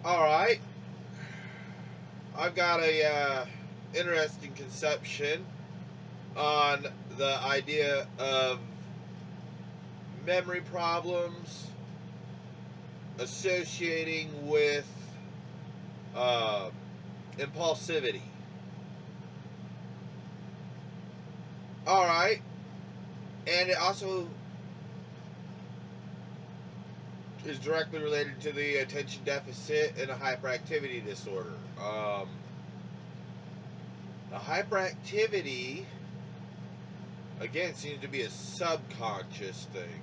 Alright, I've got a interesting conception on the idea of memory problems associating with uh, impulsivity. Alright, and it also is directly related to the attention deficit and a hyperactivity disorder. The hyperactivity, again, seems to be a subconscious thing.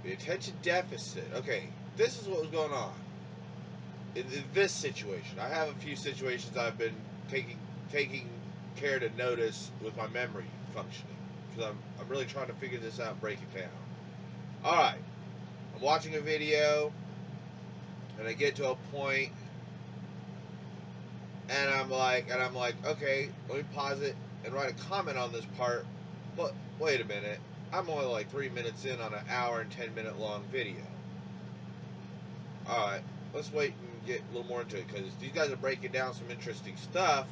The attention deficit. Okay, this is what was going on in this situation. I have a few situations I've been taking care to notice with my memory functioning because I'm really trying to figure this out and break it down. All right, I'm watching a video and I get to a point and I'm like, okay, let me pause it and write a comment on this part. But wait a minute, I'm only like 3 minutes in on an hour and 10-minute long video. All right, let's wait and get a little more into it because these guys are breaking down some interesting stuff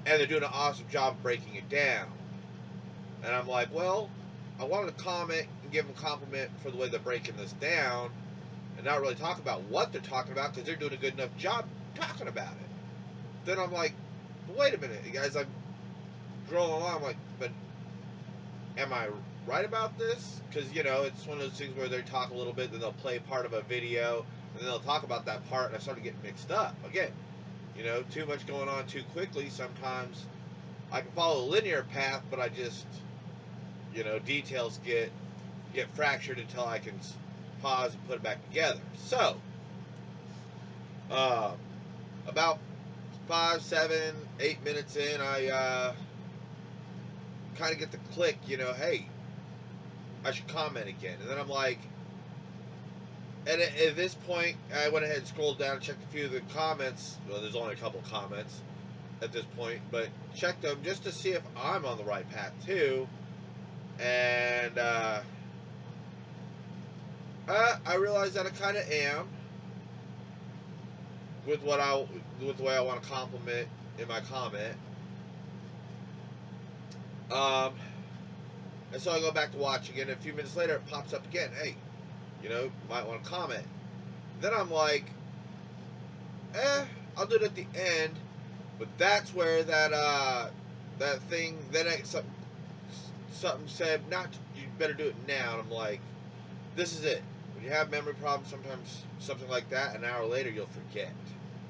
and they're doing an awesome job of breaking it down. And I'm like, well, I wanted to comment and give them a compliment for the way they're breaking this down and not really talk about what they're talking about because they're doing a good enough job talking about it. Then I'm like, wait a minute, guys, I'm drilling along. I'm like, but am I right about this? Because, you know, it's one of those things where they talk a little bit, then they'll play part of a video, and then they'll talk about that part, and I started getting mixed up. Again, you know, too much going on too quickly. Sometimes I can follow a linear path, but I just, you know, details get fractured until I can pause and put it back together. So, about 5, 7, 8 minutes in, I kind of get the click, you know, hey, I should comment again. And then I'm like, and at this point, I went ahead and scrolled down and checked a few of the comments. Well, there's only a couple comments at this point, but checked them just to see if I'm on the right path too. And I realized that I kind of am with the way I want to compliment in my comment. And so I go back to watch again. And a few minutes later, it pops up again. Hey, you know, might want to comment. Then I'm like, I'll do it at the end. But that's where that thing. Then something said, not you better do it now. And I'm like, this is it. When you have memory problems, sometimes something like that, an hour later you'll forget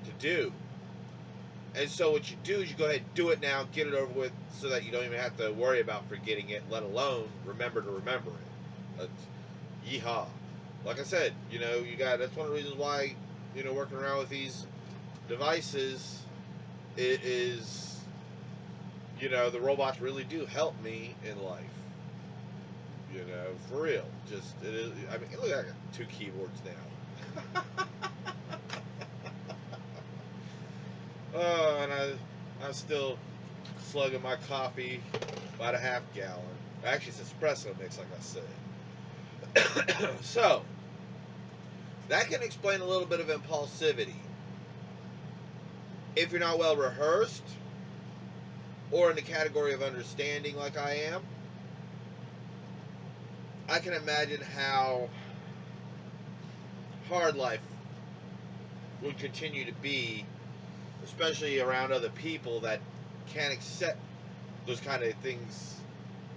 to do. And so what you do is you go ahead and do it now, get it over with, so that you don't even have to worry about forgetting it, let alone remember to remember it. Yeehaw. Like I said, you know, that's one of the reasons why, you know, working around with these devices is, you know, the robots really do help me in life. You know, for real. Just, it is, I mean, look, I got 2 keyboards now. Oh, and I'm still slugging my coffee about a half gallon. Actually, it's espresso mix, like I said. So, that can explain a little bit of impulsivity. If you're not well rehearsed, or in the category of understanding like I am, I can imagine how hard life would continue to be, especially around other people that can't accept those kind of things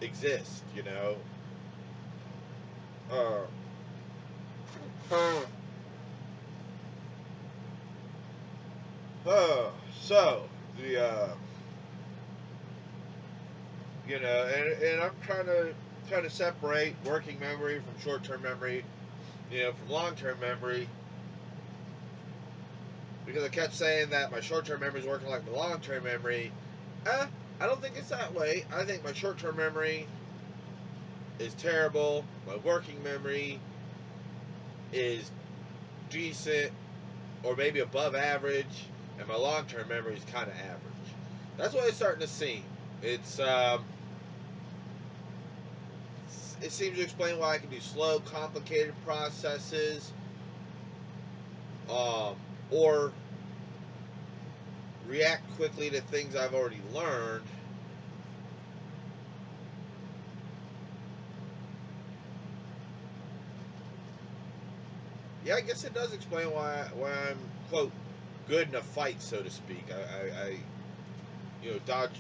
exist, you know. So the you know, and I'm trying to separate working memory from short-term memory, you know, from long-term memory, because I kept saying that my short-term memory is working like my long-term memory. I don't think it's that way. I think my short-term memory is terrible. My working memory is decent or maybe above average, and my long-term memory is kind of average. That's what it's starting to seem. It seems to explain why I can do slow, complicated processes or react quickly to things I've already learned. Yeah, I guess it does explain why I'm quote good in a fight, so to speak. I dodge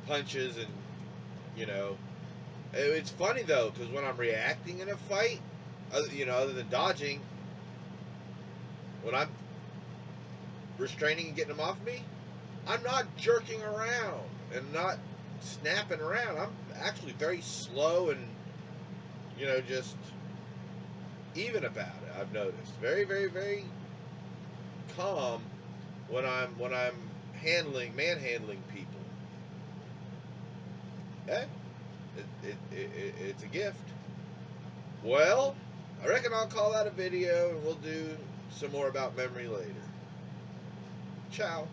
punches and you know it's funny though because when I'm reacting in a fight, other than dodging, when I'm restraining and getting them off me, I'm not jerking around and not snapping around. I'm actually very slow and just even about it. I've noticed very, very, very calm when I'm manhandling people. Eh, it's a gift. Well, I reckon I'll call that a video and we'll do some more about memory later. Ciao.